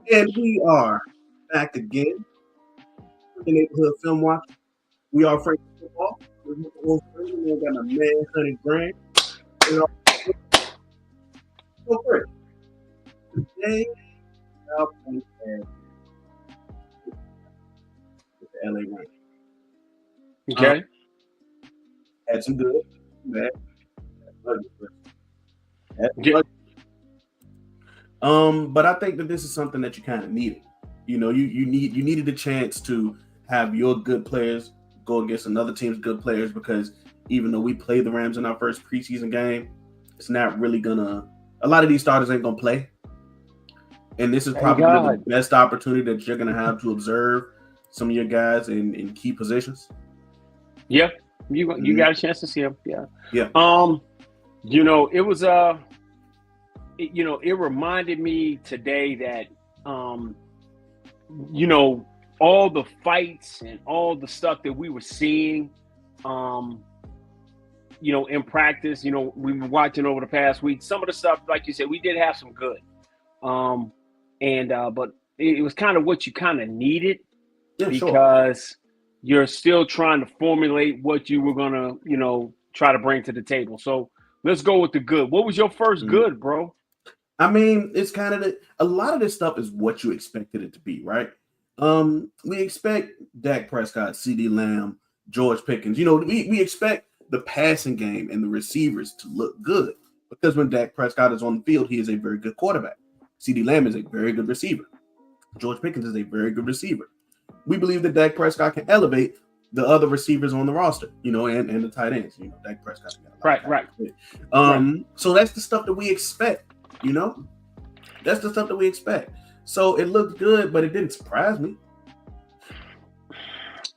And we are back again in the neighborhood film watch. We are Frank Football. We're on screen. We got my man, Honey Grant. You know, so great. Today, Cowboys and the LA Rams. Okay. Had some good, bad, ugly. Yeah. But I think that this is something that you kind of needed. You know, you needed a chance to have your good players go against another team's good players, because even though we played the Rams in our first preseason game, it's not really gonna. A lot of these starters ain't gonna play, and this is probably the best opportunity that you're gonna have to observe some of your guys in key positions. Yeah, you got a chance to see them. Yeah. Yeah. It was it reminded me today that all the fights and all the stuff that we were seeing in practice, we've been watching over the past week. Some of the stuff, like you said, we did have some good. But it was kind of what you kind of needed, because you're still trying to formulate what you were gonna, try to bring to the table. So let's go with the good. What was your first good, bro? I mean, it's kind of a lot of this stuff is what you expected it to be, right? We expect Dak Prescott, CeeDee Lamb, George Pickens. We expect the passing game and the receivers to look good, because when Dak Prescott is on the field, he is a very good quarterback. CeeDee Lamb is a very good receiver. George Pickens is a very good receiver. We believe that Dak Prescott can elevate the other receivers on the roster, and the tight ends. Dak Prescott. Right. So that's the stuff that we expect. That's the stuff that we expect. So it looked good, but it didn't surprise me.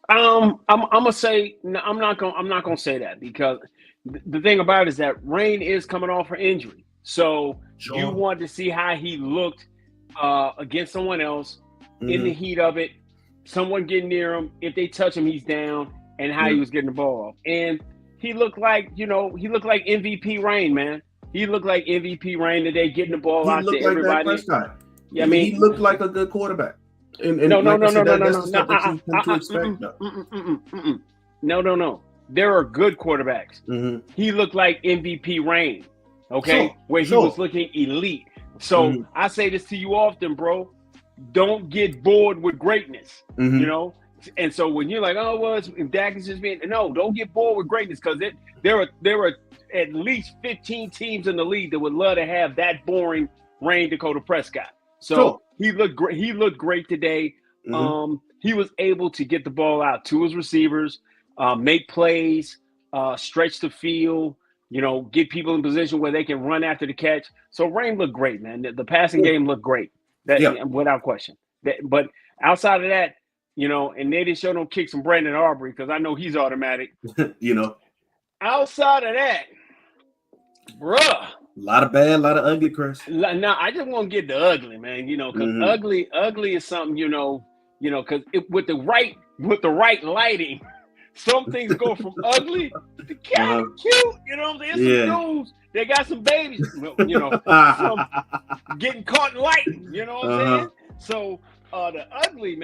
I'm gonna say no, I'm not gonna say that, because the thing about it is that Rain is coming off her injury, so you want to see how he looked against someone else in the heat of it. Someone getting near him, if they touch him, he's down, and how he was getting the ball off. And he looked like MVP Rain, man. He looked like MVP Rain today, getting the ball out to everybody. Yeah, I mean, he looked like a good quarterback. No. There are good quarterbacks. Mm-hmm. He looked like MVP Rain, okay, where he was looking elite. So I say this to you often, bro. Don't get bored with greatness, And so when you're like, Dak is just being, no, don't get bored with greatness, because there are at least 15 teams in the league that would love to have that boring Rain Dakota Prescott. So he looked great. He looked great today. He was able to get the ball out to his receivers, make plays, stretch the field, get people in position where they can run after the catch. So Rain looked great, man. The passing game looked great, without question. But outside of that, and they didn't show no kicks from Brandon Aubrey, because I know he's automatic. Outside of that, bruh. A lot of bad, a lot of ugly, Chris. No, I just want to get the ugly, man. Because ugly is something, because with the right lighting, some things go from ugly to kind of cute. You know what I'm saying? Some dudes, they got some babies, from getting caught in lightning. You know what I'm saying? So the ugly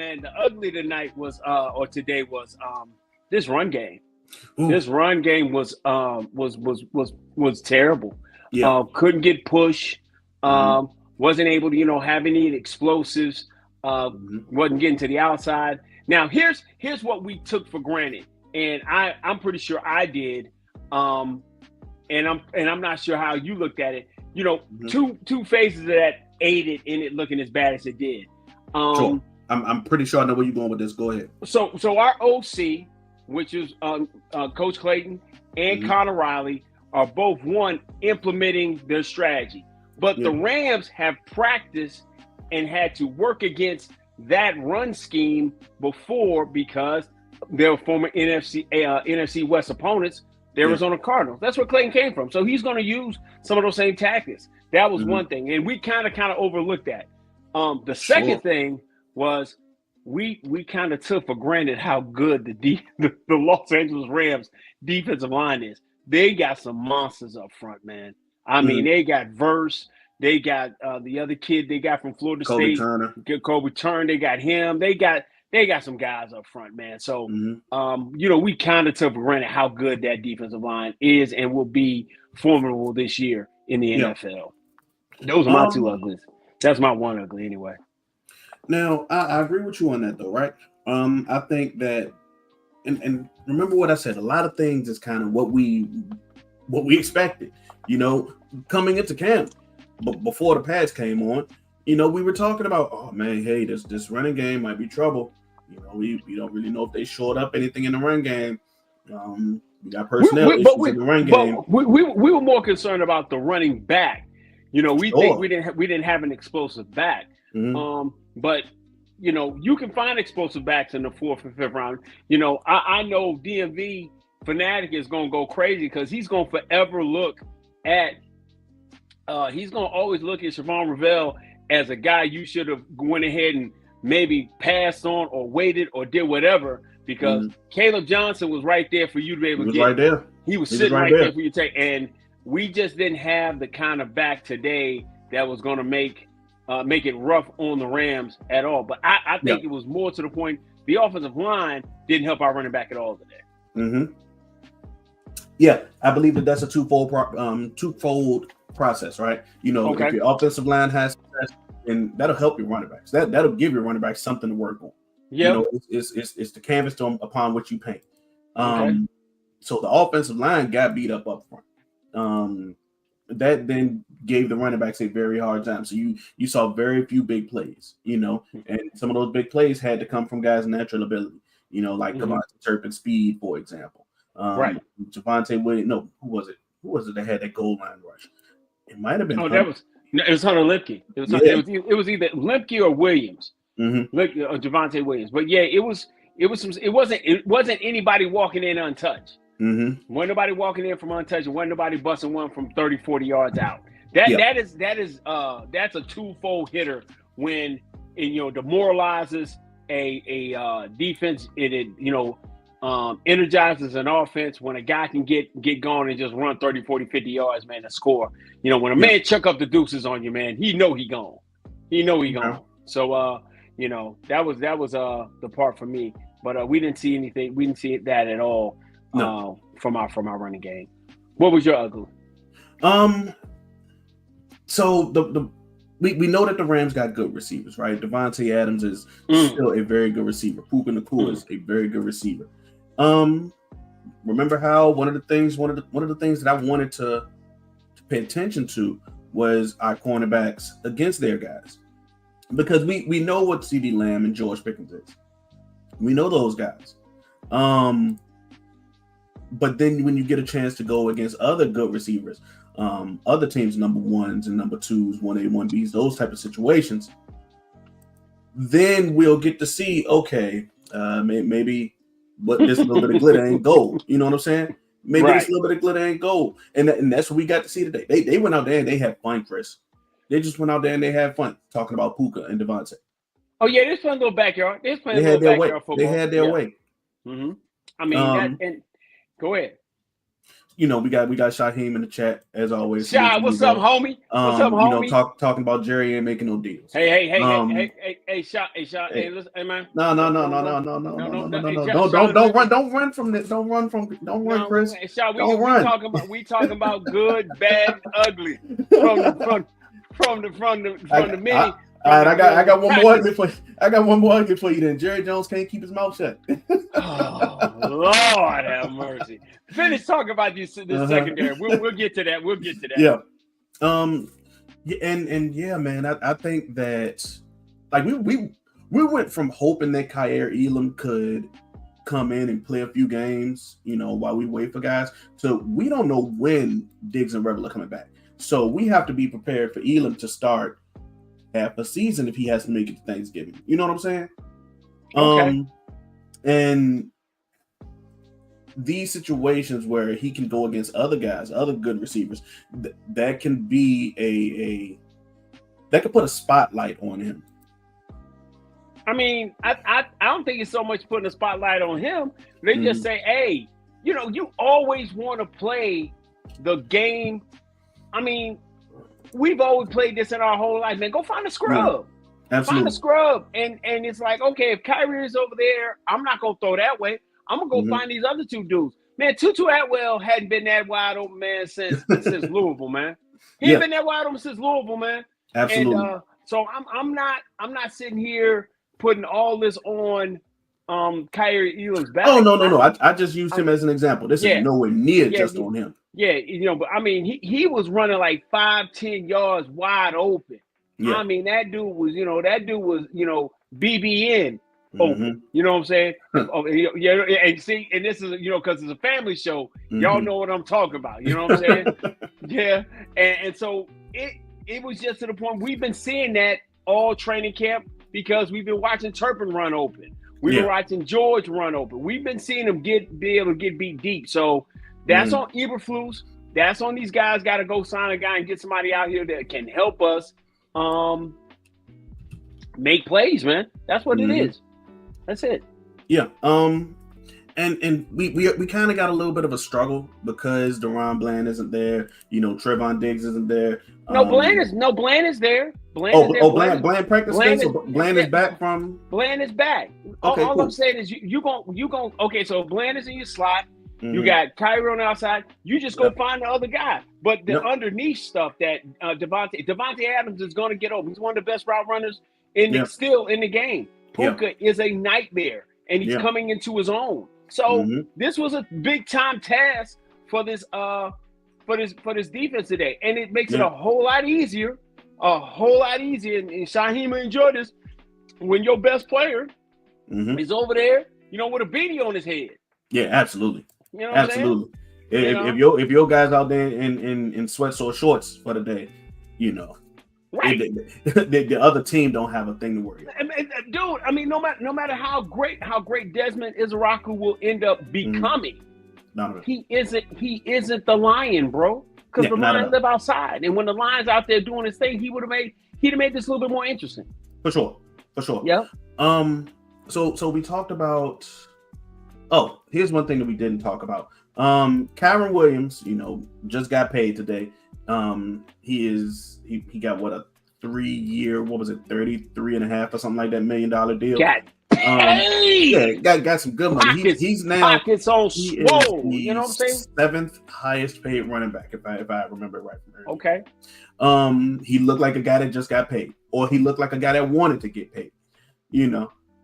tonight was, or today was, this run game. Ooh. This run game was terrible. Yeah. Couldn't get push. Wasn't able to have any explosives. Wasn't getting to the outside. Now here's what we took for granted, and I'm pretty sure I did. And I'm not sure how you looked at it. Two phases of that aided in it looking as bad as it did. Sure. I'm pretty sure I know where you're going with this. Go ahead. So our OC, which is Coach Clayton and Connor Riley, are both implementing their strategy. But the Rams have practiced and had to work against that run scheme before, because their former NFC West opponents, the Arizona Cardinals. That's where Clayton came from. So he's going to use some of those same tactics. That was one thing. And we kind of overlooked that. The second thing was we kind of took for granted how good the Los Angeles Rams defensive line is. They got some monsters up front, man. I mean, they got Verse, They got the other kid they got from Florida Kobe State, Turner. Kobe Turner. They got him. They got some guys up front, man. So, we kind of took for granted how good that defensive line is and will be formidable this year in the NFL. Those are my two uglies. That's my one ugly anyway. Now, I agree with you on that, though, right? I think that, and remember what I said. A lot of things is kind of what we expected. Coming into camp, but before the pads came on, we were talking about, oh man, hey, this running game might be trouble. We don't really know if they shored up anything in the run game. We got personnel issues in the run game. We were more concerned about the running back. Think we didn't have an explosive back. But you can find explosive backs in the 4th and 5th round. I know DMV Fanatic is gonna go crazy because he's gonna forever look at he's gonna always look at Siobhan Ravel as a guy you should have went ahead and maybe passed on or waited or did whatever, because Caleb Johnson was right there for you to be able to get. Right there. He was sitting right there for you to take. And we just didn't have the kind of back today that was going to make it rough on the Rams at all. But I think it was more to the point, the offensive line didn't help our running back at all today. Yeah, I believe that's a twofold process, right? If your offensive line has success, and that'll help your running backs. That'll give your running backs something to work on. Yeah, it's the canvas upon which you paint. So the offensive line got beat up front. That then gave the running backs a very hard time. So you saw very few big plays, and some of those big plays had to come from guys' natural ability, like Devontae Turpin speed, for example. Right. Javonte Williams. No, who was it? Who was it that had that goal line rush? It might have been. It was Hunter Lipke. It was either Lipke or Williams. Or Javonte Williams. But yeah, it wasn't anybody walking in untouched. Wasn't nobody walking in from untouched, and wasn't nobody busting one from 30, 40 yards out. That's a twofold hitter when it demoralizes a defense. It energizes an offense when a guy can get going and just run 30, 40, 50 yards, man, and score. When a man chuck up the deuces on you, man, he know he gone. So that was the part for me. But we didn't see anything. We didn't see that at all from our running game. What was your ugly? So we know that the Rams got good receivers, right? Devontae Adams is still a very good receiver. Puka Nacua is a very good receiver. Remember how one of the things that I wanted to pay attention to was our cornerbacks against their guys, because we know what CeeDee Lamb and George Pickens is. We know those guys. But then when you get a chance to go against other good receivers, other teams' number ones and number twos, 1A, 1Bs, those type of situations, then we'll get to see, okay, maybe but this little bit of glitter ain't gold. You know what I'm saying? Maybe this little bit of glitter ain't gold. And that's what we got to see today. They went out there and they had fun, Chris. They just went out there and they had fun talking about Puka and Devontae. Oh, yeah, this fun little backyard. They had their way. Football. They had their way. I mean, and go ahead. We got Shaheem in the chat as always. Shah, what's up, homie? What's up, homie? Talking about Jerry ain't making no deals. Hey, Shah, hey, listen, hey, man. No. Don't run from this. Don't run, Chris. Hey, Shah, we talking about good, bad, ugly from the mini. All right, I got one more ugly for you. I got one more ugly for you. Then Jerry Jones can't keep his mouth shut. Oh, Lord have mercy. Finish talking about this secondary. We'll get to that. Yeah. And yeah, man. I think that like we went from hoping that Kyer Elam could come in and play a few games, while we wait for guys. So we don't know when Diggs and Rebel are coming back. So we have to be prepared for Elam to start half a season if he has to make it to Thanksgiving. You know what I'm saying? Okay. And these situations where he can go against other guys, other good receivers, that can be that could put a spotlight on him. I mean, I don't think it's so much putting a spotlight on him. They just say, hey, you always want to play the game. I mean, we've always played this in our whole life, man. Go find a scrub. Absolutely. Find a scrub. And it's like, okay, if Kyrie is over there, I'm not gonna throw that way. I'm gonna go find these other two dudes. Man, Tutu Atwell hadn't been that wide open, man, since Louisville, man. He ain't been that wide open since Louisville, man. Absolutely. And so I'm not sitting here putting all this on Kyrie Elam's back. Oh no. I just used him as an example. This is nowhere near just on him. Yeah, but I mean, he was running like 5-10 yards wide open. Yeah. I mean, that dude was BBN open. You know what I'm saying? And see, and this is because it's a family show. Y'all know what I'm talking about. You know what I'm saying? Yeah, and so it was just to the point we've been seeing that all training camp because we've been watching Turpin run open. We've been watching George run open. We've been seeing him be able to get beat deep. So that's on Eberflus. That's on these guys. Got to go sign a guy and get somebody out here that can help us make plays, man. That's what it is. That's it. Yeah. And we kind of got a little bit of a struggle because Deron Bland isn't there. Trevon Diggs isn't there. Bland is there. Bland practiced. Bland is back from. Bland is back. Okay, all cool. I'm saying is you gon' okay. So Bland is in your slot. You got Kyrie on the outside. You just go find the other guy. But the underneath stuff that Devontae Adams is going to get over. He's one of the best route runners still in the game. Puka is a nightmare, and he's coming into his own. So this was a big time task for this defense today, and it makes it a whole lot easier. And Shaheem will enjoy this when your best player is over there, with a beanie on his head. Yeah, absolutely. You know what absolutely. If your guys out there in sweats or shorts for the day, right. The other team don't have a thing to worry about. Dude, I mean, no matter how great Desmond Izaraku will end up becoming, he isn't the Lion, bro. Because the Lions live outside, and when the Lion's out there doing his thing, he'd have made this a little bit more interesting. For sure. Yeah. So we talked about. Oh, here's one thing that we didn't talk about. Kyron Williams, just got paid today. He got a 3-year, what was it, 33.5 or something like that $1 million deal. Got some good money. He's now pockets on swole. You know what I'm saying? 7th highest paid running back, if I remember right from earlier. Okay. He looked like a guy that just got paid, or he looked like a guy that wanted to get paid.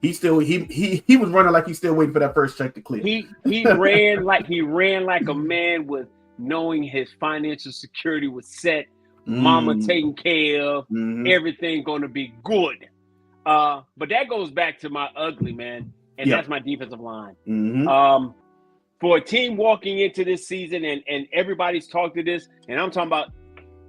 He still he was running like he's still waiting for that first check to clear. He ran like a man with knowing his financial security was set, mama taken care of, everything going to be good. But that goes back to my ugly, man, and that's my defensive line. For a team walking into this season, and everybody's talked to this, and I'm talking about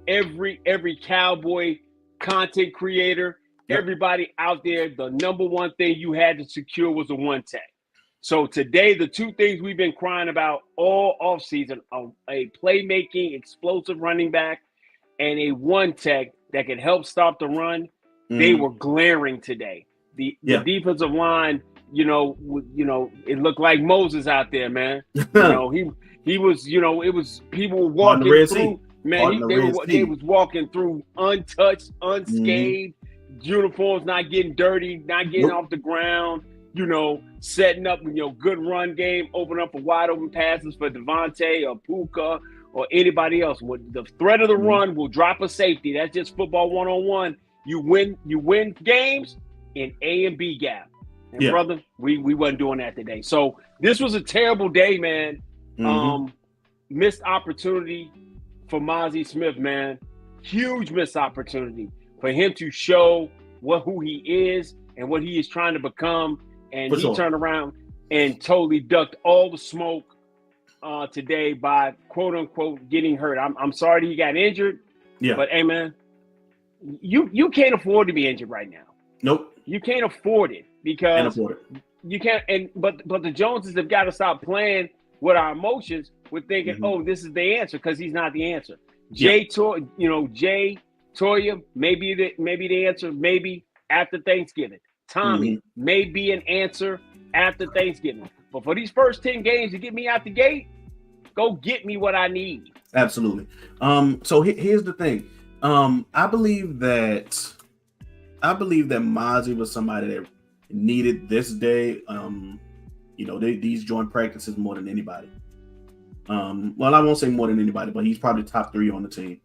every Cowboy content creator. Everybody out there, the number one thing you had to secure was a one tech. So today, the two things we've been crying about all offseason are a playmaking, explosive running back and a one tech that can help stop the run. They were glaring today. The defensive line, it looked like Moses out there, man. He was, it was people were walking through. Man, they was walking through untouched, unscathed. Uniforms not getting dirty, not getting off the ground, setting up, good run game, open up for wide open passes for Devontae or Puka or anybody else. With the threat of the run will drop a safety. That's just football 1-on-1. You win games in A and B gap. And brother, we wasn't doing that today. So this was a terrible day, man. Missed opportunity for Mozzie Smith, man. Huge missed opportunity for him to show who he is and what he is trying to become. And he turned around and totally ducked all the smoke today by quote unquote getting hurt. I'm sorry that he got injured. Yeah. But hey man, you can't afford to be injured right now. Nope. You can't afford it because you can't but the Joneses have got to stop playing with our emotions with thinking, oh, this is the answer, because he's not the answer. Jay Toya may be the answer, maybe after Thanksgiving. Tommy may be an answer after Thanksgiving. But for these first 10 games to get me out the gate, go get me what I need. Absolutely. So here's the thing. I believe that Mozzie was somebody that needed this day. These joint practices more than anybody. Well, I won't say more than anybody, but he's probably top 3 on the team.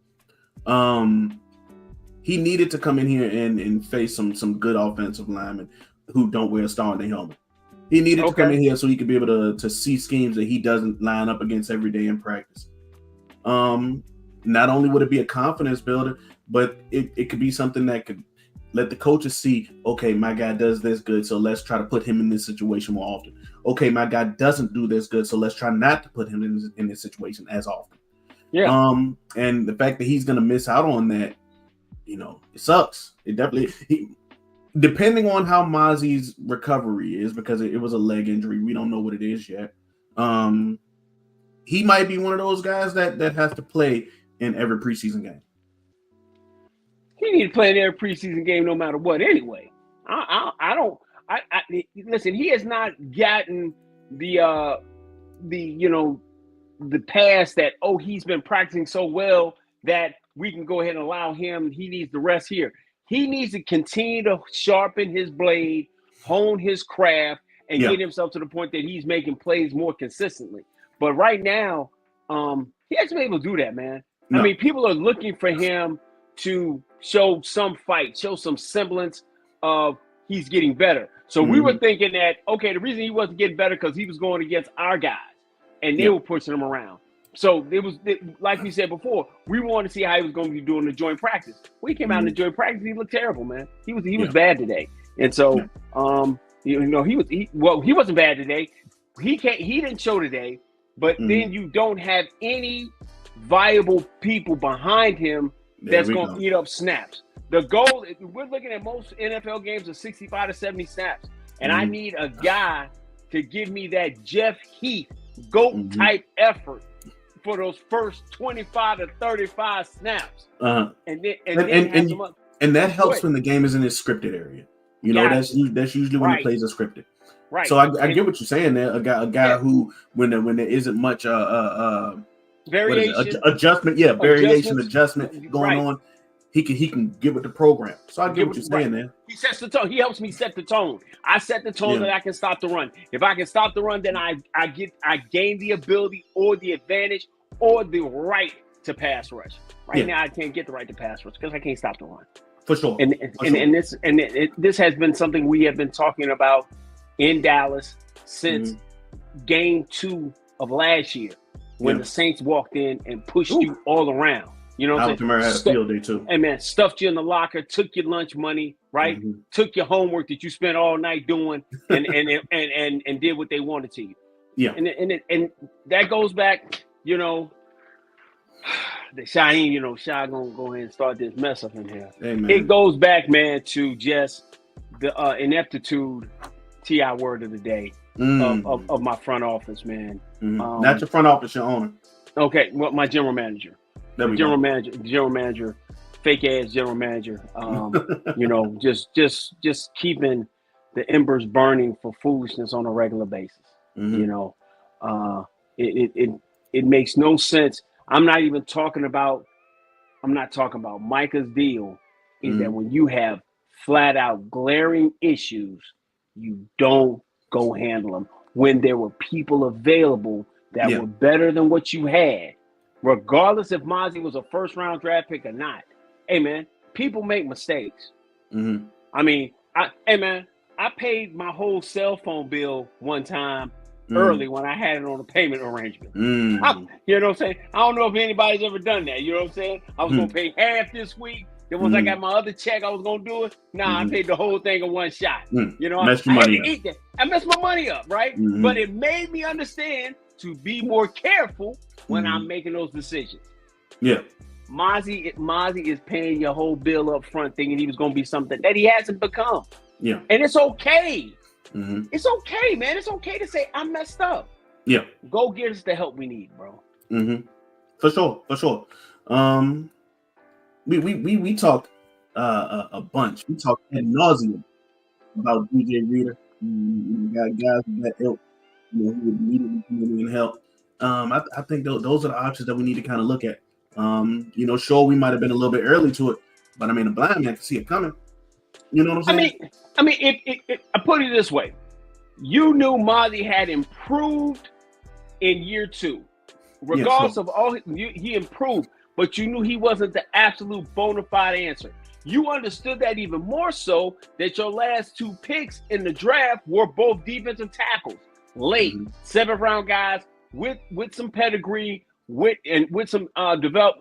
He needed to come in here and face some good offensive linemen who don't wear a star on their helmet. He needed to come in here so he could be able to see schemes that he doesn't line up against every day in practice. Not only would it be a confidence builder, but it could be something that could let the coaches see, okay, my guy does this good, so let's try to put him in this situation more often. Okay, my guy doesn't do this good, so let's try not to put him in this situation as often. Yeah. And the fact that he's going to miss out on that, it sucks. It definitely, depending on how Mozzie's recovery is, because it was a leg injury, we don't know what it is yet. He might be one of those guys that has to play in every preseason game. He need to play in every preseason game no matter what anyway. Listen, he has not gotten the pass that, he's been practicing so well that we can go ahead and allow him. He needs the rest here. He needs to continue to sharpen his blade, hone his craft, and get himself to the point that he's making plays more consistently. But right now, he hasn't been able to do that, man. No. I mean, people are looking for him to show some fight, show some semblance of he's getting better. So we were thinking that, the reason he wasn't getting better because he was going against our guys, and they were pushing him around. So like we said before, we wanted to see how he was going to be doing the joint practice. When he came out in the joint practice, he looked terrible, man. He was bad today, and so he wasn't bad today. He didn't show today, but then you don't have any viable people behind him that's going to eat up snaps. The goal, we're looking at most NFL games of 65 to 70 snaps, and I need a guy to give me that Jeff Heath GOAT type effort for those first 25 to 35 snaps. And that helps when the game is in its scripted area. That's usually when the plays are scripted. Right. So I get what you're saying there. A guy who when there isn't much variation, adjustment going on, he can give it the program. So I get what you're saying there. He sets the tone. He helps me set the tone. I set the tone that I can stop the run. If I can stop the run, then I gain the ability or the advantage or the right to pass rush. Right now, I can't get the right to pass rush because I can't stop the run. For sure. This has been something we have been talking about in Dallas since game 2 of last year when the Saints walked in and pushed you all around. You know what I'm saying? Kamara had a field day too. Hey man, stuffed you in the locker, took your lunch money, right? Took your homework that you spent all night doing, and did what they wanted to you. Yeah. And that goes back, the Shy gonna go ahead and start this mess up in here. Hey, man. It goes back, man, to just the ineptitude, TI word of the day of my front office, man. Not your front office, your owner. Okay, well, my general manager. General manager, fake ass general manager. Just keeping the embers burning for foolishness on a regular basis. It makes no sense. I'm not talking about Micah's deal. Is that when you have flat out glaring issues, you don't go handle them. When there were people available that were better than what you had. Regardless if Mozzie was a first-round draft pick or not. Hey, man, people make mistakes. I mean, I paid my whole cell phone bill one time early when I had it on a payment arrangement. You know what I'm saying? I don't know if anybody's ever done that. You know what I'm saying? I was going to pay half this week. Then once I got my other check, I was going to do it. I paid the whole thing in one shot. Messed your money up. Eat that. I messed my money up, right? But it made me understand to be more careful when I'm making those decisions. Yeah. Mozzie is paying your whole bill up front thinking he was going to be something that he hasn't become. Yeah. And it's okay. It's okay, man. It's okay to say, I messed up. Yeah. Go get us the help we need, bro. For sure. We talked a bunch. We talked ad nauseum about DJ Reader. Got guys with that help, who would immediately come in and help. I think those are the options that we need to kind of look at. Sure, we might have been a little bit early to it, but I mean, a blind man can see it coming. You know what I'm saying? I mean, if I put it this way, you knew Mozzie had improved in year 2, regardless of all he improved, but you knew he wasn't the absolute bona fide answer. You understood that even more so that your last 2 picks in the draft were both defensive tackles, late 7th round guys with some pedigree, with some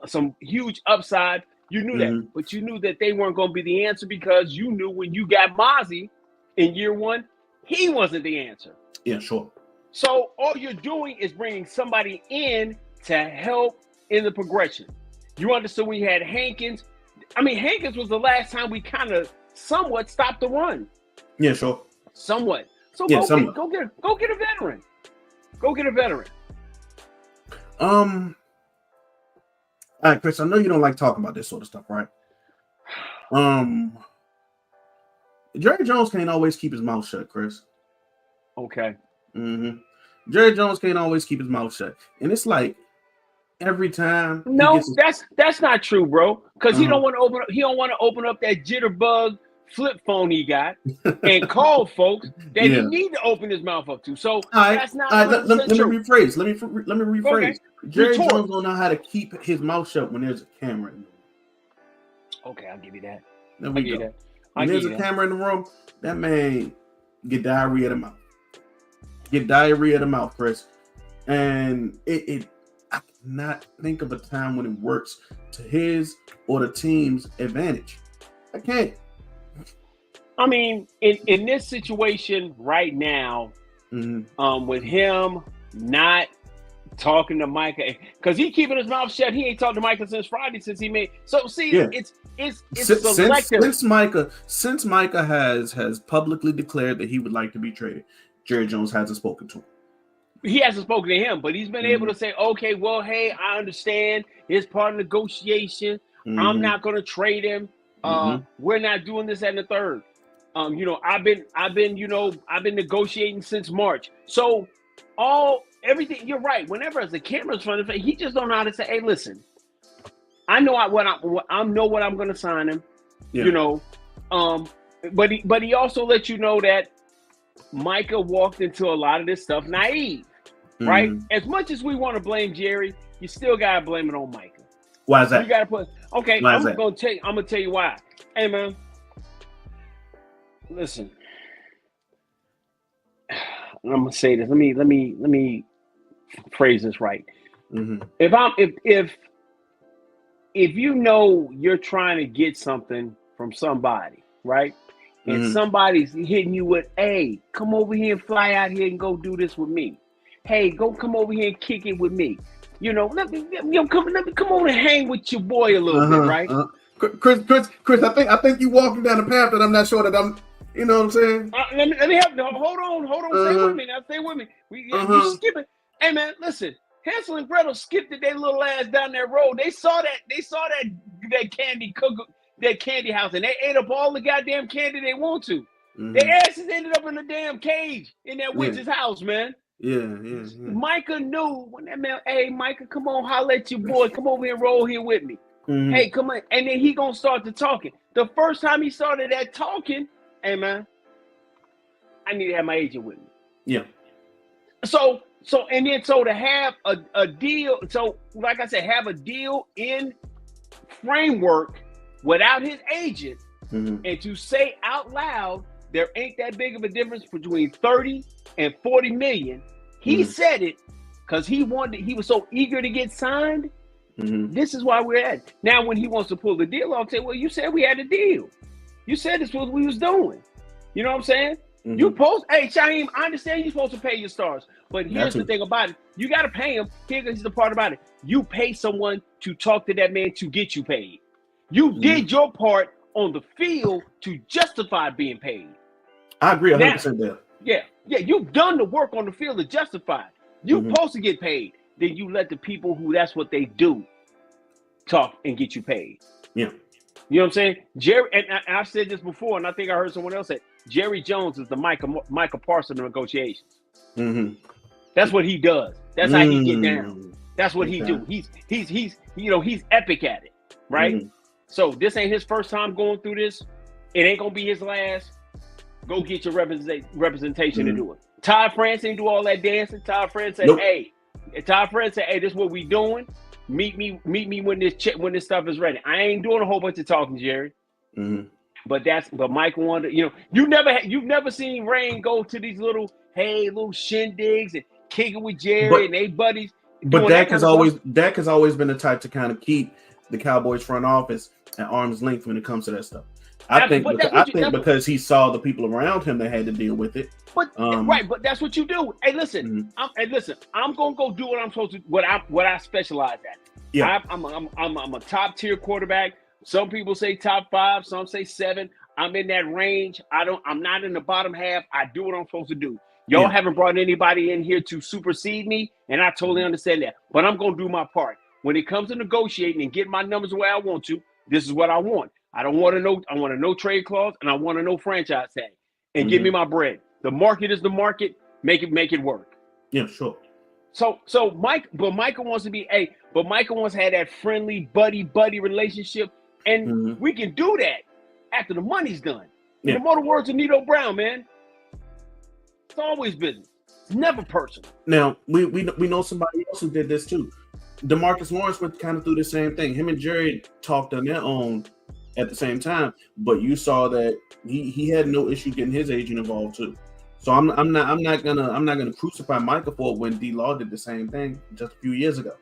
some huge upside. You knew that, but you knew that they weren't going to be the answer because you knew when you got Mozzie in year 1, he wasn't the answer. Yeah, sure. So all you're doing is bringing somebody in to help in the progression. You understood when you had Hankins. I mean, Hankins was the last time we kind of somewhat stopped the run. Yeah, sure. Somewhat. So yeah, go get a veteran. Go get a veteran. All right, Chris, I know you don't like talking about this sort of stuff, right? Jerry Jones can't always keep his mouth shut, Chris. Okay. Jerry Jones can't always keep his mouth shut. And it's like every time. No, that's not true, bro. Because he don't want to open up that jitterbug flip phone he got and call folks that he need to open his mouth up to. So that's not let me rephrase. Let me rephrase. Okay. Jerry Jones don't know how to keep his mouth shut when there's a camera in the room. Okay, I'll give you that. There we go. When there's a camera in the room, that man get diarrhea of the mouth. Get diarrhea of the mouth, Chris. And I cannot think of a time when it works to his or the team's advantage. I can't. I mean, in this situation right now, with him not talking to Micah, because he keeping his mouth shut, he ain't talked to Micah since Friday since he made. So see, it's selective. Since Micah has publicly declared that he would like to be traded, Jerry Jones hasn't spoken to him. He hasn't spoken to him, but he's been able to say, okay, well, hey, I understand. It's part of negotiation. I'm not going to trade him. We're not doing this and the third. I've been negotiating since March. So everything, you're right. Whenever the camera's in front of him, he just don't know how to say, hey, listen, I know what I'm going to sign him, but he also let you know that Micah walked into a lot of this stuff naive, right? As much as we want to blame Jerry, you still gotta blame it on Micah. Why is that? You gotta I'm gonna tell you why. Hey man, listen. I'm gonna say this. Let me phrase this right. If you know you're trying to get something from somebody, right? And somebody's hitting you with, hey, come over here and fly out here and go do this with me. Hey, come over here and kick it with me. Let me come over and hang with your boy a little bit, right? Chris, I think you walking down a path that I'm not sure that I'm. You know what I'm saying? Let me help you. Hold on. Stay with me now. Stay with me. You skipping? Hey man, listen. Hansel and Gretel skipped their little ass down that road. They saw that candy that candy house, and they ate up all the goddamn candy they want to. Their asses ended up in the damn cage in that witch's house, man. Yeah. Micah knew when that man, hey, Micah, come on, holler at your boy. Come over here and roll here with me. Hey, come on. And then he gonna start to talking. The first time he started that talking, hey, man, I need to have my agent with me. Yeah. So to have a deal, so like I said, have a deal in framework without his agent, and to say out loud there ain't that big of a difference between 30 and 40 million. He said it because he was so eager to get signed. This is why we're at. Now when he wants to pull the deal off, say, well, you said we had a deal. You said this was what we was doing. You know what I'm saying? Hey, Shaheem, I understand you're supposed to pay your stars, but here's the thing about it. You got to pay him. Here's the part about it. You pay someone to talk to that man to get you paid. You did your part on the field to justify being paid. I agree 100% there. Yeah. You've done the work on the field to justify it. You're supposed to get paid. Then you let the people who that's what they do talk and get you paid. Yeah. You know what I'm saying? Jerry, and I've said this before, and I think I heard someone else say, Jerry Jones is the Micah Parsons of negotiations. That's what he does. That's how he get down. That's what he do. He's he's epic at it, right? Mm-hmm. So this ain't his first time going through this. It ain't gonna be his last. Go get your representation to do it. Todd France ain't do all that dancing. Todd France said, hey, this is what we doing. Meet me when this stuff is ready. I ain't doing a whole bunch of talking, Jerry. Mm-hmm. But Mike wanted, you've never seen Rain go to these little shindigs and kicking with Jerry and they buddies. But Dak has always been the type to kind of keep the Cowboys front office at arm's length when it comes to that stuff. I think because he saw the people around him that had to deal with it. But but that's what you do. Hey, listen, I'm gonna go do what I'm supposed to. What I specialize at. Yeah, I'm a top tier quarterback. Some people say top 5, some say 7. I'm in that range. I'm not in the bottom half. I do what I'm supposed to do. Y'all haven't brought anybody in here to supersede me, and I totally understand that. But I'm gonna do my part. When it comes to negotiating and getting my numbers the way I want to, this is what I want. I want a no trade clause, and I want a no franchise tag. And give me my bread. The market is the market. Make it work. Yeah, sure. So Michael wants to be Michael wants to have that friendly buddy relationship, and we can do that after the money's done. Yeah. In the more words of Nito Brown, man, it's always business. It's never personal. Now we know somebody else who did this too. DeMarcus Lawrence went kind of through the same thing. Him and Jerry talked on their own at the same time, but you saw that he had no issue getting his agent involved too. So I'm not gonna crucify Michael for it when D-Law did the same thing just a few years ago.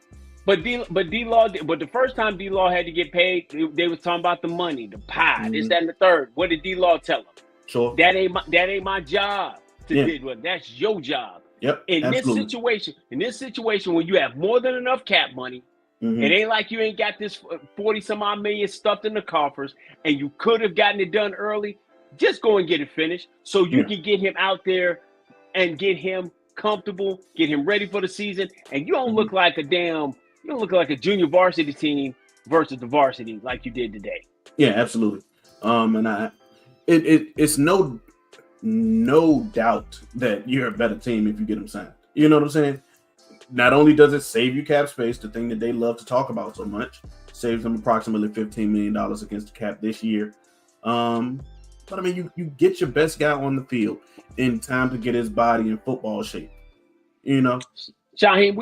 But the first time D-Law had to get paid, they was talking about the money, the pie, this, that, and the third. What did D-Law tell him? Sure. That ain't my job to deal with. That's your job. Yep. Absolutely. This situation, when you have more than enough cap money, it ain't like you ain't got this 40 some odd million stuffed in the coffers, and you could have gotten it done early. Just go and get it finished so you can get him out there and get him comfortable, get him ready for the season, and you don't look like a junior varsity team versus the varsity like you did today. Yeah, absolutely. And it's no doubt that you're a better team if you get him signed. You know what I'm saying? Not only does it save you cap space, the thing that they love to talk about so much, saves them approximately $15 million against the cap this year. But I mean, you get your best guy on the field in time to get his body in football shape. Shaheem,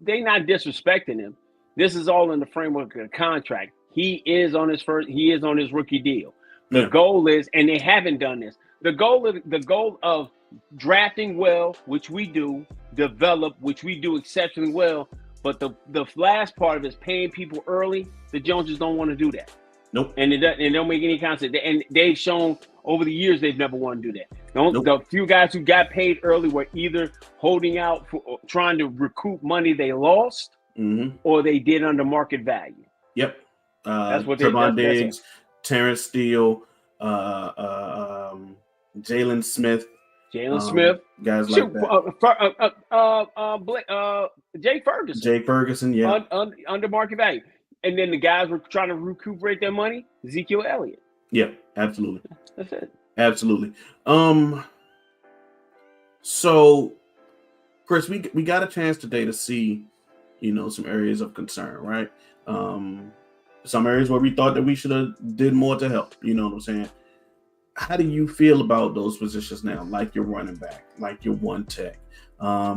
they not disrespecting him. This is all in the framework of the contract. He is on his rookie deal. The goal is, and they haven't done this. The goal of drafting well, which we do, develop, which we do exceptionally well. But the last part of it is paying people early. The Joneses don't want to do that. Nope. And it don't make any concept. And they've shown over the years they've never wanted to do that. The few guys who got paid early were either holding out for trying to recoup money they lost, or they did under market value. Yep. That's what Trevon Diggs, Terrence Steele, Jalen Smith, guys like that. Jay Ferguson, yeah, under market value. And then the guys were trying to recuperate their money. Ezekiel Elliott. Yeah, absolutely. That's it. Absolutely. So, Chris, we got a chance today to see, some areas of concern, right? Some areas where we thought that we should have did more to help. You know what I'm saying? How do you feel about those positions now? Like your running back, like your one tech. I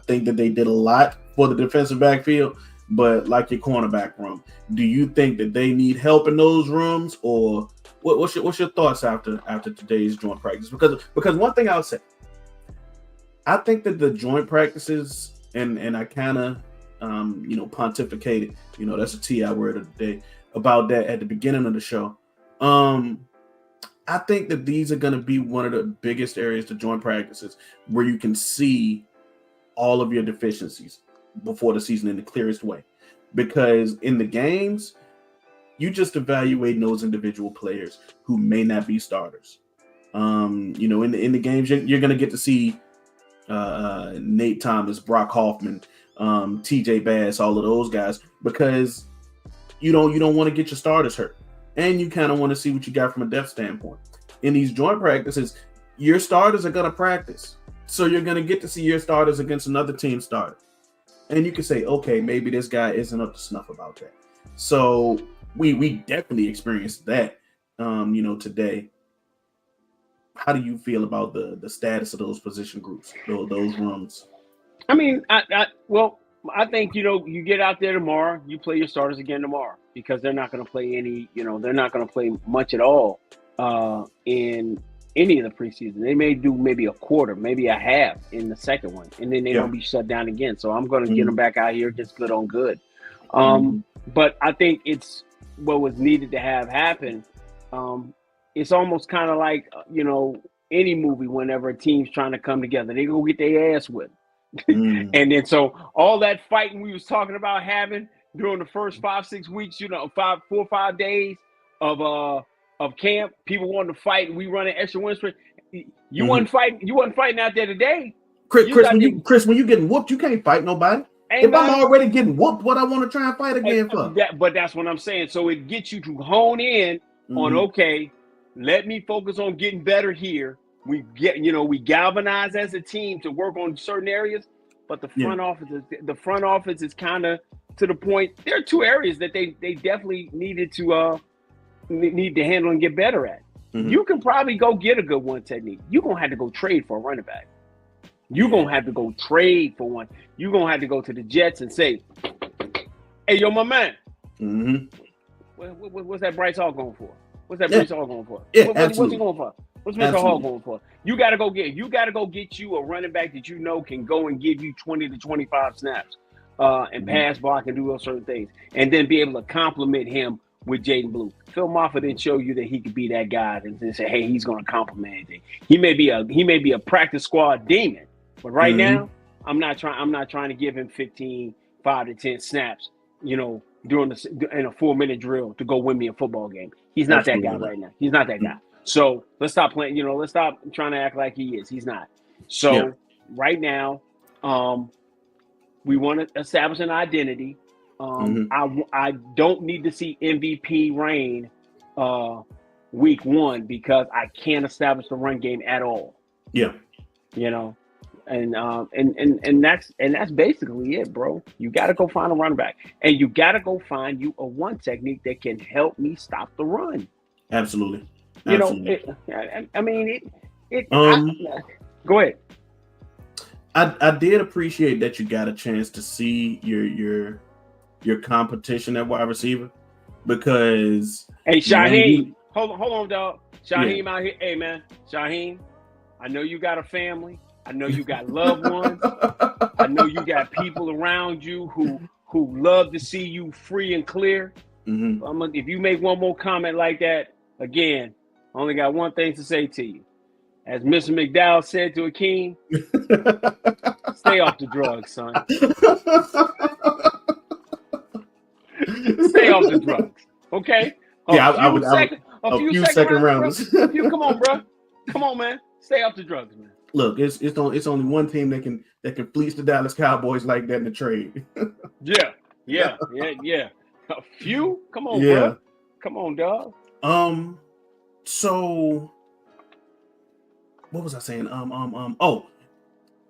think that they did a lot for the defensive backfield. But like your cornerback room, do you think that they need help in those rooms, or what's your thoughts after today's joint practice? Because one thing I'll say, I think that the joint practices and I kind of pontificated, that's a TI word of the day, about that at the beginning of the show. I think that these are going to be one of the biggest areas to joint practices where you can see all of your deficiencies before the season in the clearest way, because in the games you just evaluating those individual players who may not be starters. In the games you're going to get to see Nate Thomas, Brock Hoffman, TJ Bass, all of those guys, because you don't want to get your starters hurt, and you kind of want to see what you got from a depth standpoint. In these joint practices, your starters are going to practice, so you're going to get to see your starters against another team's starter. and you can say, okay, maybe this guy isn't up to snuff about that. So we definitely experienced that, today. How do you feel about the status of those position groups, those rooms? I mean, I think, you get out there tomorrow, you play your starters again tomorrow, because they're not going to play they're not going to play much at all in any of the preseason. They may do maybe a quarter, maybe a half in the second one, and then they're going to be shut down again. So I'm going to get them back out here just good on good. But I think it's what was needed to have happen. It's almost kind of like, any movie, whenever a team's trying to come together, they go get their ass whipped. And then so all that fighting we was talking about having during the first 5-6 weeks, 4 or 5 days of camp, people wanted to fight, and we running extra win streak. You wasn't fighting out there today. Chris, when you getting whooped, you can't fight nobody. If I'm already getting whooped, what I want to try and fight again for? But that's what I'm saying. So it gets you to hone in on, okay, let me focus on getting better here. We galvanize as a team to work on certain areas, but the front office is kind of to the point. There are 2 areas that they definitely need to handle and get better at. You can probably go get a good one technique. You're gonna have to go trade for a running back. You're gonna have to go trade for one. You're gonna have to go to the Jets and say, "Hey, yo, my man, what's that Bryce Hall going for? What's that Bryce Hall going for? Yeah, what's he going for? What's Mr. Hall going for? You got to go get you a running back that can go and give you 20 to 25 snaps and pass block and do those certain things, and then be able to complement him with Jaden Blue. Phil Moffitt didn't show you that he could be that guy and then say, hey, he's going to complement anything. He may be a practice squad demon, but right now I'm not trying to give him 5 to 10 snaps, during in a 4-minute drill to go win me a football game. He's not that guy right now. He's not that guy. So let's stop playing, let's stop trying to act like he is. He's not. So right now, we want to establish an identity. I don't need to see MVP reign week 1 because I can't establish the run game at all. Yeah. And that's basically it, bro. You got to go find a running back, and you got to go find you a one technique that can help me stop the run. Absolutely. Go ahead. I did appreciate that you got a chance to see your competition at wide receiver, because Shaheem, hold on, dog. Shaheem out here. Hey man, Shaheem, I know you got a family. I know you got loved ones. I know you got people around you who love to see you free and clear. If you make one more comment like that, again, I only got one thing to say to you. As Mr. McDowell said to Akeem, stay off the drugs, son. Stay off the drugs, okay? A few second rounders. Come on, bro. Come on, man. Stay off the drugs, man. Look, it's only one team that can fleece the Dallas Cowboys like that in the trade. Yeah. A few? Come on, bro. Come on, dog. So what was I saying? Oh,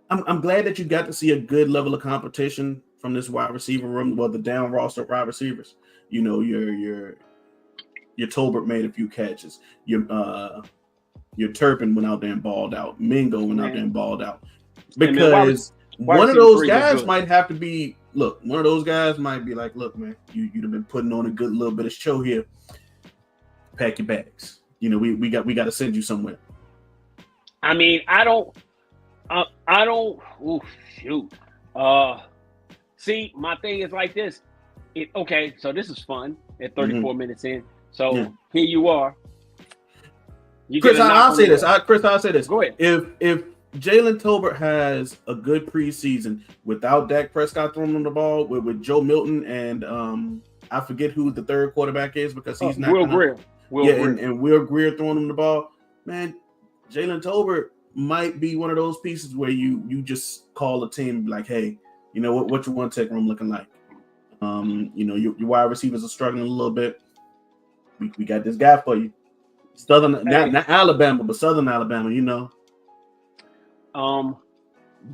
I'm glad that you got to see a good level of competition from this wide receiver room. Well, the down roster wide receivers. Your Tolbert made a few catches. Your Turpin went out there and balled out. Mingo went out there and balled out. Because one of those guys might have to be. Look, one of those guys might be like, look, man, you'd have been putting on a good little bit of show here. Pack your bags. We got to send you somewhere. I mean, I don't. Oh shoot. See, my thing is like this. Okay, so this is fun at 34 minutes in. So here you are. Chris, I'll say this. I'll say this. Go ahead. If Jalen Tolbert has a good preseason without Dak Prescott throwing him the ball, with Joe Milton and I forget who the third quarterback is because he's not Will Greer. And Will Greer throwing him the ball, man. Jalen Tolbert might be one of those pieces where you just call a team like, hey, you know what your one tech room looking like. Your wide receivers are struggling a little bit. We got this guy for you. Southern, not Alabama, but Southern Alabama,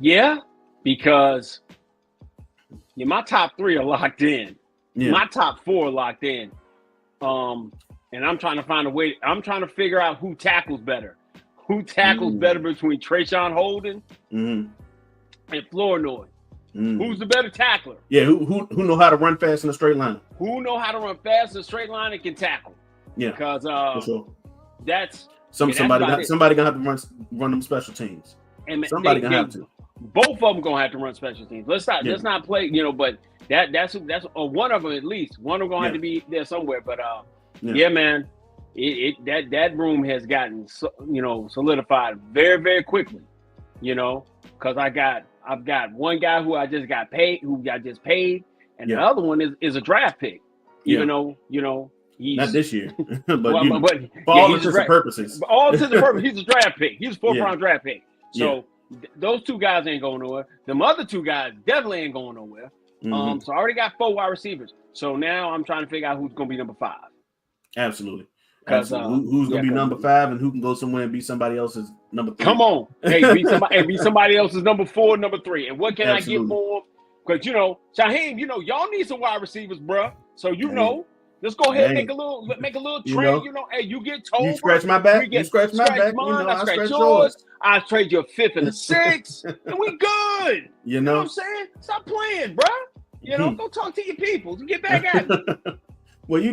Yeah, because my top 3 are locked in. Yeah. My top 4 are locked in. And I'm trying to find a way. I'm trying to figure out who tackles better. Who tackles better between Trayshawn Holden and Flournoy? Who's the better tackler? Yeah, who know how to run fast in a straight line? Who know how to run fast in a straight line and can tackle? Yeah, because for sure. That's somebody gonna have to run them special teams. And somebody gonna have to. Both of them gonna have to run special teams. Let's not play. But that's one of them at least. One of them gonna have to be there somewhere. But man, that room has gotten solidified very, very quickly. Because I've got one guy who I just paid, and the other one is a draft pick. Even though he's not this year, but for all intents and purposes. All intents and purposes, he's a draft pick. He's a 4th-round draft pick. So those 2 guys ain't going nowhere. Them other 2 guys definitely ain't going nowhere. So I already got 4 wide receivers. So now I'm trying to figure out who's going to be number 5. Absolutely. Who's going to be number 5 and who can go somewhere and be somebody else's number 3? Come on. Hey, be somebody else's number 4, number 3. And what can I get for them? Because, Shaheem, y'all need some wide receivers, bro. So, let's go ahead and make a little trade. Hey, you get told. You scratch my back. You scratch my back. Mine, I scratch yours. I trade your 5th and the 6th. And we good. You know what I'm saying? Stop playing, bro. Go talk to your people. Get back at me. Well, you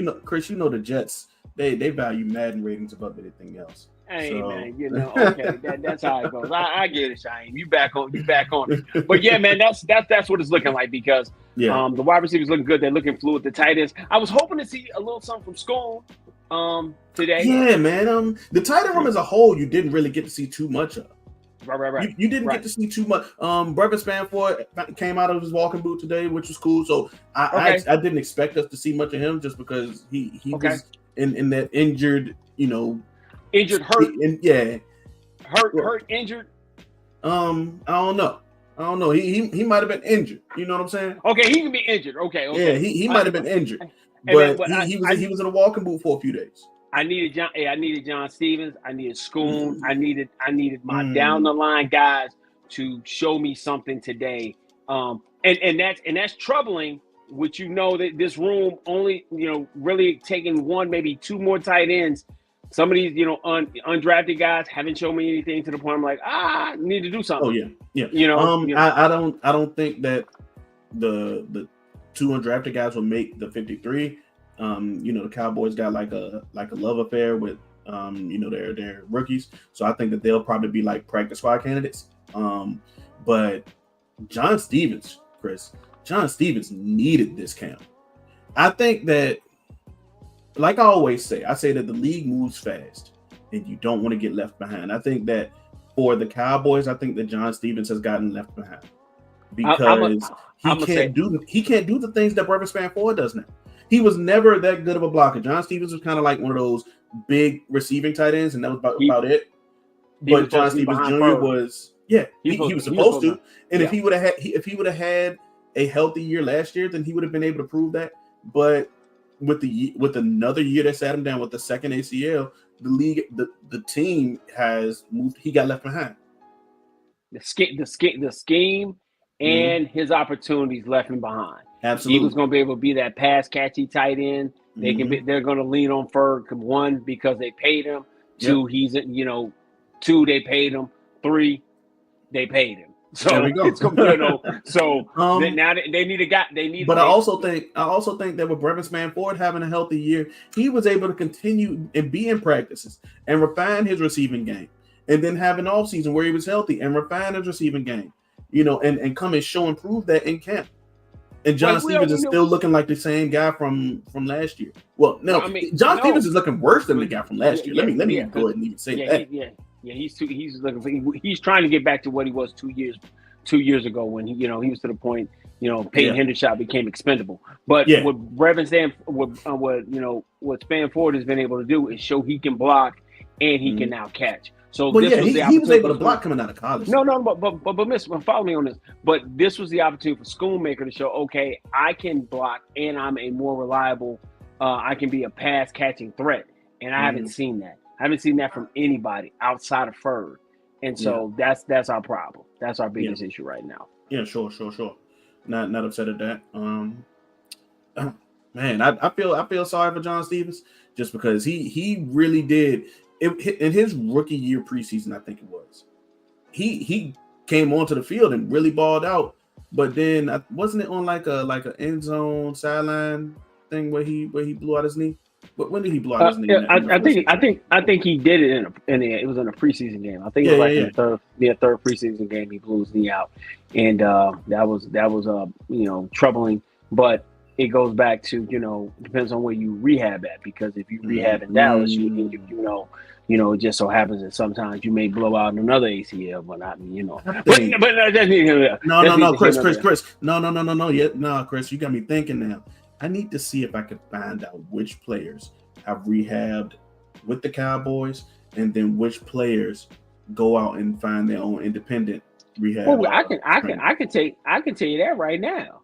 know, Chris, the Jets, they value Madden ratings above anything else. Hey, man, okay, that's how it goes. I get it, Shaheem. You back on it. But yeah, man, that's what it's looking like because the wide receivers looking good. They're looking fluid. The tight ends. I was hoping to see a little something from Schoen today. Yeah, man. The tight end room as a whole, you didn't really get to see too much of. Right. You didn't get to see too much. Brevin Spanford came out of his walking boot today, which was cool. So I didn't expect us to see much of him just because he was in that injured, injured, hurt, hurt, injured. I don't know. He might have been injured. You know what I'm saying? Okay, he can be injured. Okay. Yeah, he might have been injured, but he was in a walking boot for a few days. I needed John Stevens. I needed Schoen. I needed my down the line guys to show me something today. And that's troubling. Which that this room only really taking 1, maybe 2 more tight ends. Some of these undrafted guys haven't shown me anything to the point I'm like I need to do something. Oh yeah. I don't think that the 2 undrafted guys will make the 53. The Cowboys got like a love affair with their rookies, so I think that they'll probably be like practice squad candidates. But John Stevens needed this camp. I think that, like I always say, I say that the league moves fast and you don't want to get left behind. I think that for the Cowboys, I think that John Stevens has gotten left behind because he can't do the things that Brevin Spanford does now. He was never that good of a blocker. John Stevens was kind of like one of those big receiving tight ends, and that was about it. But John Stevens Jr. was he was supposed to. And if he would have had a healthy year last year, then he would have been able to prove that. But with another year that sat him down with the second ACL, the team has moved. He got left behind. The scheme and his opportunities left him behind. Absolutely, he was going to be able to be that pass catchy tight end. They're going to lean on Ferg. 1, because they paid him. 2, he's 2, they paid him. 3, they paid him. So there we go. Now they need a guy. But I also think that with Brevin Spanford having a healthy year, he was able to continue and be in practices and refine his receiving game, and then have an off season where he was healthy and refine his receiving game, and come and show and prove that in camp. And John Stevens is still looking like the same guy from last year. Well, no, John Stevens is looking worse than the guy from last year. Let me go ahead and even say that. Yeah, he's trying to get back to what he was 2 years ago when he was to the point Peyton Hendershot became expendable. But what Brevin what Spanford has been able to do is show he can block and he can now catch. So he was able to block coming out of college. No, but miss, follow me on this. But this was the opportunity for Schoonmaker to show, okay, I can block and I'm a more reliable. I can be a pass catching threat, and I haven't seen that. I haven't seen that from anybody outside of Ferg, and so that's our problem. That's our biggest issue right now. Yeah, sure. Not upset at that. Man, I feel sorry for John Stevens just because he really did in his rookie year preseason. I think it was he came onto the field and really balled out, but then wasn't it on like a end zone sideline thing where he blew out his knee? But when did he blow out his knee? I think he did it it was in a preseason game. I think it was in the third preseason game he blew his knee out, and that was troubling. But it goes back to depends on where you rehab at, because if you rehab in Dallas, it just so happens that sometimes you may blow out another ACL, but not Chris, you got me thinking now. I need to see if I could find out which players have rehabbed with the Cowboys, and then which players go out and find their own independent rehab. Well, I can tell you that right now.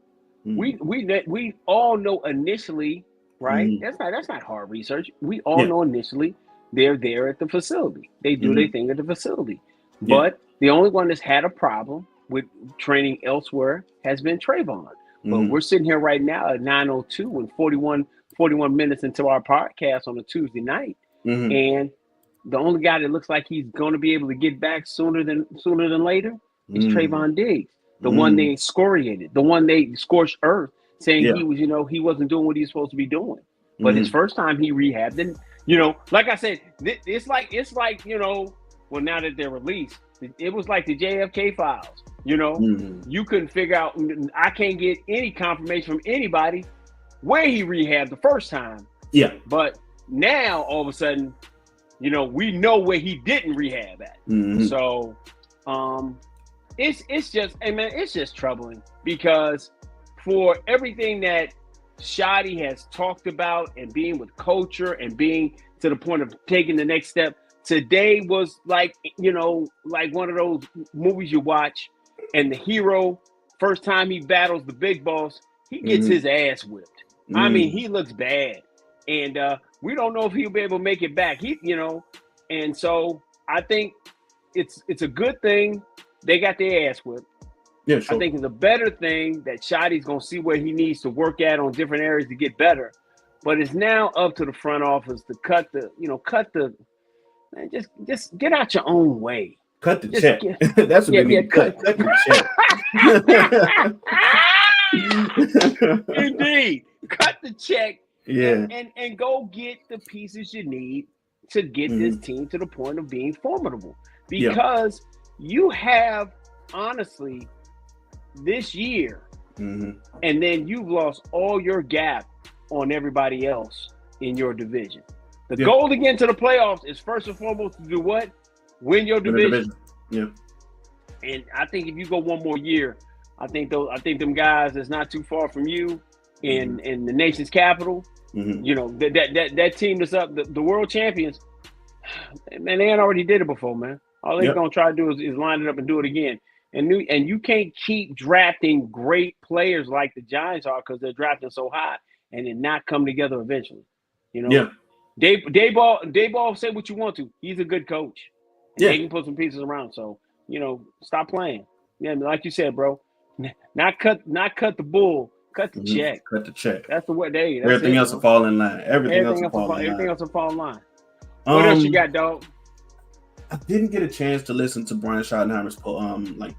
Mm-hmm. We all know initially, right? Mm-hmm. That's not hard research. We all know initially they're there at the facility. They do their thing at the facility. Yeah. But the only one that's had a problem with training elsewhere has been Trayvon. But we're sitting here right now at 9:02 and 41 minutes into our podcast on a Tuesday night, and the only guy that looks like he's going to be able to get back sooner than later is Trayvon Diggs, the one they excoriated, the one they scorched earth, saying he was, he wasn't doing what he was supposed to be doing. But his first time he rehabbed, and like I said, it's like well, now that they're released, it was like the JFK files. You couldn't figure out. I can't get any confirmation from anybody where he rehabbed the first time. Yeah. But now all of a sudden, we know where he didn't rehab at. So, it's just, hey man, it's just troubling, because for everything that Shotty has talked about and being with culture and being to the point of taking the next step, today was like one of those movies you watch. And the hero, first time he battles the big boss, he gets his ass whipped. I mean, he looks bad. And we don't know if he'll be able to make it back. And so I think it's a good thing they got their ass whipped. Yeah, sure. I think it's a better thing that Shotty's going to see where he needs to work at on different areas to get better. But it's now up to the front office to cut the just get out your own way. Cut the check. That's what they need. Cut the check. Indeed. Cut the check. Yeah. And go get the pieces you need to get this team to the point of being formidable. Because you have, honestly, this year, and then you've lost all your gap on everybody else in your division. The goal to get into the playoffs is first and foremost to do what? Win your division. Yeah. And I think if you go one more year, I think them guys that's not too far from you in the nation's capital, that team that's up, the world champions, man, they ain't already did it before, man. All they're gonna try to do is line it up and do it again. And you can't keep drafting great players like the Giants are, because they're drafting so high and then not come together eventually. Dayball, say what you want to. He's a good coach. They can put some pieces around. So, stop playing. Yeah, like you said, bro. Not cut the bull. Cut the check. Cut the check. That's the what they. Everything else will fall in line. Everything else will fall in line. What else you got, dog? I didn't get a chance to listen to Brian Schottenheimer's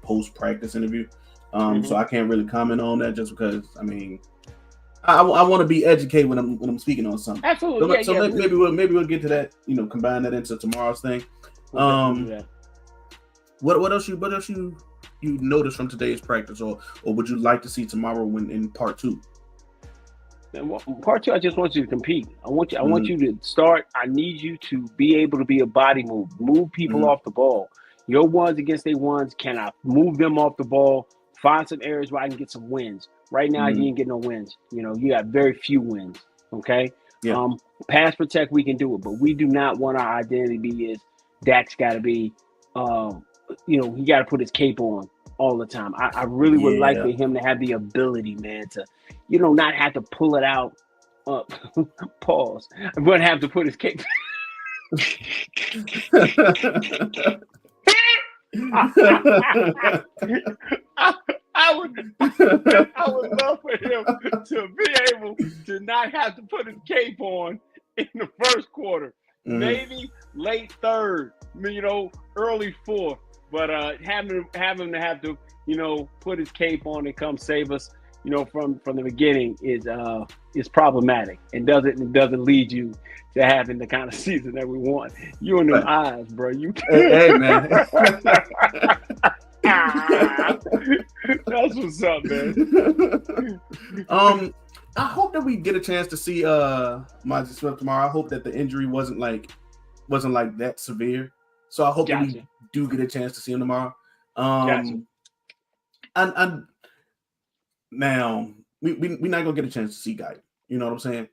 post practice interview, so I can't really comment on that, just because I want to be educated when I'm speaking on something. Absolutely. Maybe we'll get to that. Combine that into tomorrow's thing. What else you noticed from today's practice, or would you like to see tomorrow in part 2? Part 2, I just want you to compete. I want you to start. I need you to be able to be a body move people off the ball. Your ones against their ones. Can I move them off the ball? Find some areas where I can get some wins. Right now, you ain't get no wins. You got very few wins. Okay. Yeah. Pass protect, we can do it, but we do not want our identity be is Dak's got to be, he got to put his cape on all the time. I really would like for him to have the ability, man, to, not have to pull it out. Pause. But have to put his cape. I would love for him to be able to not have to put his cape on in the first quarter. Maybe late third, early fourth. But have him to have to, put his cape on and come save us, from the beginning is problematic and doesn't lead you to having the kind of season that we want. You and them eyes, bro. You hey man. That's what's up, man. I hope that we get a chance to see Mozzie Smith tomorrow. I hope that the injury wasn't that severe. So I hope that we do get a chance to see him tomorrow. And now we're not gonna get a chance to see Guy. You know what I'm saying?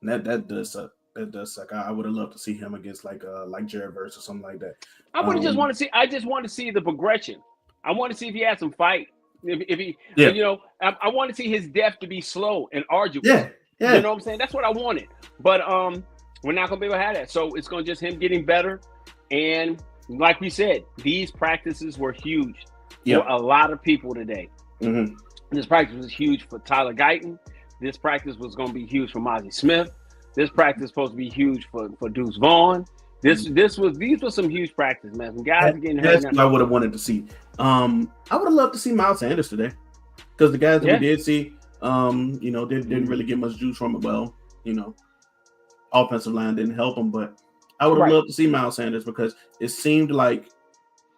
That does suck. That does suck. I would have loved to see him against like Jared Verse or something like that. I just want to see the progression. I want to see if he had some fight. If he, I want to see his death to be slow and arduous. Yeah. You know what I'm saying? That's what I wanted. But we're not gonna be able to have that. So it's gonna just him getting better. And like we said, these practices were huge for a lot of people today. This practice was huge for Tyler Guyton. This practice was going to be huge for Mozzie Smith. This practice was supposed to be huge for Deuce Vaughn. These were some huge practices, man. Some guys are getting hurt. That's what I would have wanted to see. I would have loved to see Miles Sanders today, because the guys that we did see, didn't really get much juice from it. Well, offensive line didn't help them, but I would have loved to see Miles Sanders, because it seemed like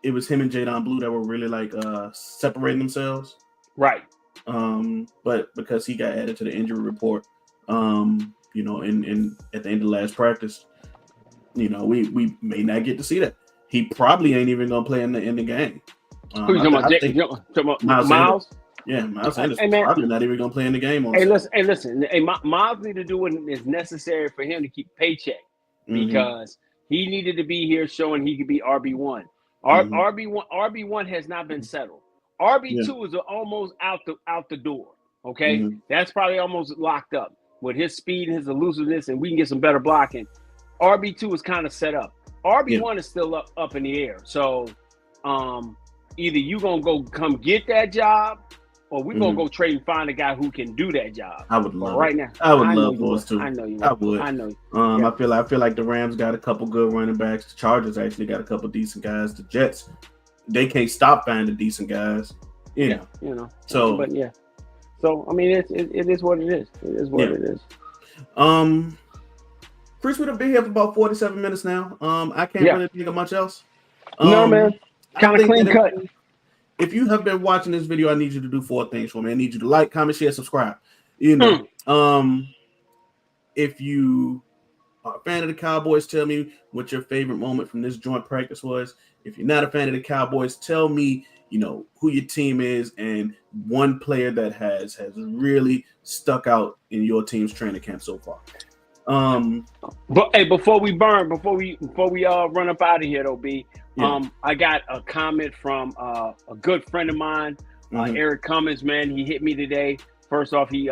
it was him and Jadon Blue that were really like separating themselves. Right. But because he got added to the injury report, in at the end of last practice, we may not get to see that. He probably ain't even gonna play in the game. Who you talking about? Miles? Yeah, Miles Sanders probably not even gonna play in the game. Listen. Miles need to do what is necessary for him to keep paycheck, because he needed to be here showing he could be RB1. RB1 has not been settled. RB2 is almost out the door. Okay, that's probably almost locked up with his speed and his elusiveness, and we can get some better blocking. RB2 is kind of set up. RB1 is still up in the air. So, either you gonna go come get that job, or we're gonna go trade and find a guy who can do that job. I would love right now. I would love those two. I know you. I would. I know. I feel like the Rams got a couple good running backs. The Chargers actually got a couple decent guys. The Jets, they can't stop finding decent guys. So, but yeah. So I mean, it is what it is. It is what it is. Chris, we've been here for about 47 minutes now. I can't really think of much else. No, man. Kind of clean cut. If you have been watching this video, I need you to do 4 things for me. I need you to like, comment, share, subscribe. If you are a fan of the Cowboys, tell me what your favorite moment from this joint practice was. If you're not a fan of the Cowboys, tell me, who your team is and one player that has really stuck out in your team's training camp so far. But hey, before we run up out of here though, B. I got a comment from a good friend of mine, Eric Cummins, man. He hit me today. First off, he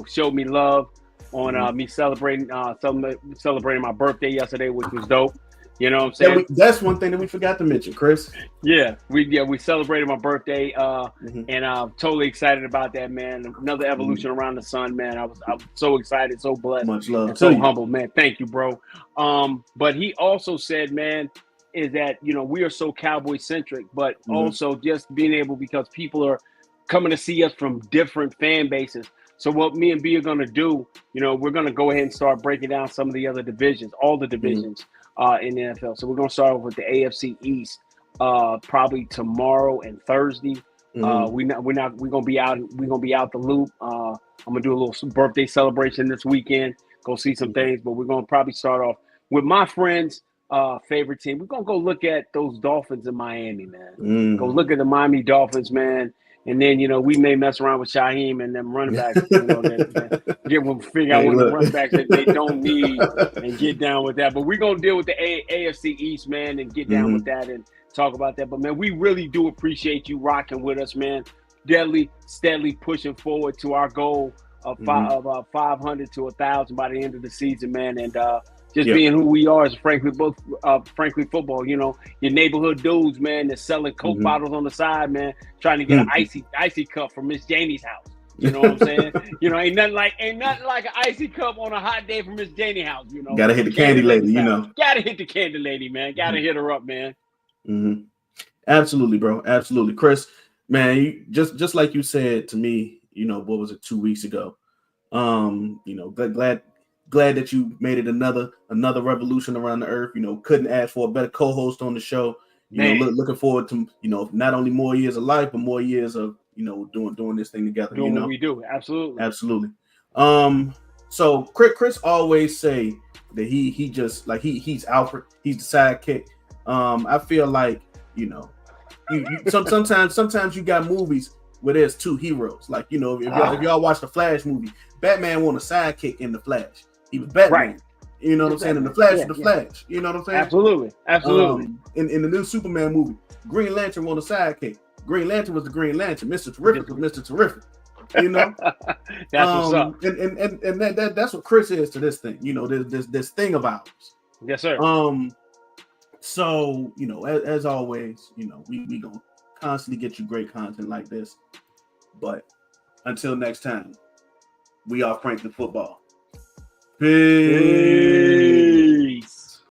showed me love on me celebrating my birthday yesterday, which was dope. You know what I'm saying? That's one thing that we forgot to mention, Chris. We celebrated my birthday, and I'm totally excited about that, man. Another evolution around the sun, man. I was so excited, so blessed, much love, and so humble, man. Thank you, bro. But he also said, man, is that we are so Cowboy centric, but also just being able, because people are coming to see us from different fan bases. So what me and B are going to do, we're going to go ahead and start breaking down some of the other divisions, all the divisions in the NFL. So we're going to start off with the AFC East, probably tomorrow and Thursday. We're going to be out the loop. I'm going to do a little birthday celebration this weekend. Go see some things, but we're going to probably start off with my friends' favorite team. We're going to go look at those Dolphins in Miami, man. Go look at the Miami Dolphins, man. And then, we may mess around with Shaheem and them running backs, figure out what the running backs that they don't need and get down with that. But we're going to deal with the AFC East, man, and get down with that and talk about that. But, man, we really do appreciate you rocking with us, man. Steadily pushing forward to our goal of 500 to 1,000 by the end of the season, man. And just being who we are as frankly football. You know, your neighborhood dudes, man, that's selling Coke bottles on the side, man, trying to get an icy cup from Miss Janie's house. You know what I'm saying? You know, ain't nothing like an icy cup on a hot day from Miss Janie's house. You know, gotta hit the candy lady. You know, gotta hit the candy lady, man. Gotta hit her up, man. Absolutely, bro. Absolutely, Chris. Man, you, just like you said to me, you know, what was it 2 weeks ago? You know, glad that you made it another revolution around the earth. You know, couldn't ask for a better co-host on the show. You know, looking forward to, you know, not only more years of life, but more years of, you know, doing this thing together. Doing you know? what we do. Absolutely. So Chris always say that he just like he's Alfred, he's the sidekick. I feel like, you know, you sometimes you got movies where there's two heroes. Like, you know, if y'all watch the Flash movie, Batman won a sidekick in the Flash. He was Batman. Right. You know what I'm saying? In the Flash, Flash. You know what I'm saying? Absolutely. In the new Superman movie, Green Lantern won a sidekick. Green Lantern was the Green Lantern. Mr. Terrific was Mr. Terrific. You know? That's what's up. And that's what Chris is to this thing. You know, this thing of ours. Yes, sir. So, you know, as always, you know, we gonna constantly get you great content like this. But until next time, we are Franklin Football. Peace.